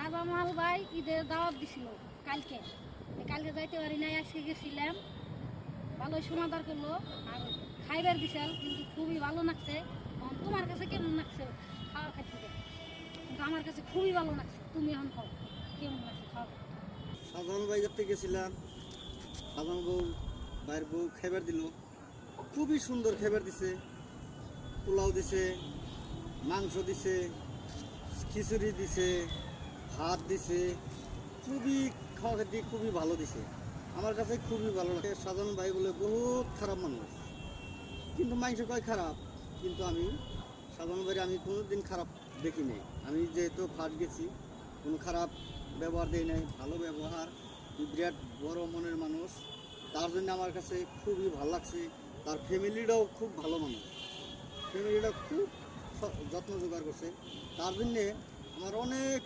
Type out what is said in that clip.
কাজামাল ভাই ঈদের দাওয়াত দিছিল কালকে, কালকে যাইতে পারি নাই, আজকে গেছিলাম। ভালোই সমাদার করলো আর খাইবার দিছিল, কিন্তু খুবই ভালো লাগছে। তোমার কাছে কেমন লাগছে খাওয়া খাইতে? কিন্তু আমার কাছে খুবই ভালো লাগছে। তুমি এখন খাও, কেমন লাগছে খাওয়া? সাধারণ ভাই করতে গেছিলাম, সাধারণ বউ ভাইয়ের বউ খাইবার দিল, খুবই সুন্দর খাইবার দিছে। পোলাও দিছে, মাংস দিছে, খিচুড়ি দিছে, ভাত দিছে, খুবই খাওয়া খেতে খুবই ভালো দিছে। আমার কাছে খুবই ভালো লাগে। সাধারণ ভাই বলে বহুত খারাপ মানুষ, কিন্তু মাংস কয় খারাপ, কিন্তু আমি সাধারণ ভাই আমি কোনো দিন খারাপ দেখি নাই। আমি যেহেতু ফার্স্ট গেছি, কোনো খারাপ ব্যবহার দেই নাই, ভালো ব্যবহার। বিরাট বড় মনের মানুষ, তার জন্য আমার কাছে খুবই ভালো লাগছে। তার ফ্যামিলিটাও খুব ভালো মানুষ, ফ্যামিলিটা খুব যত্ন জোগাড় করছে, তার জন্যে আমার অনেক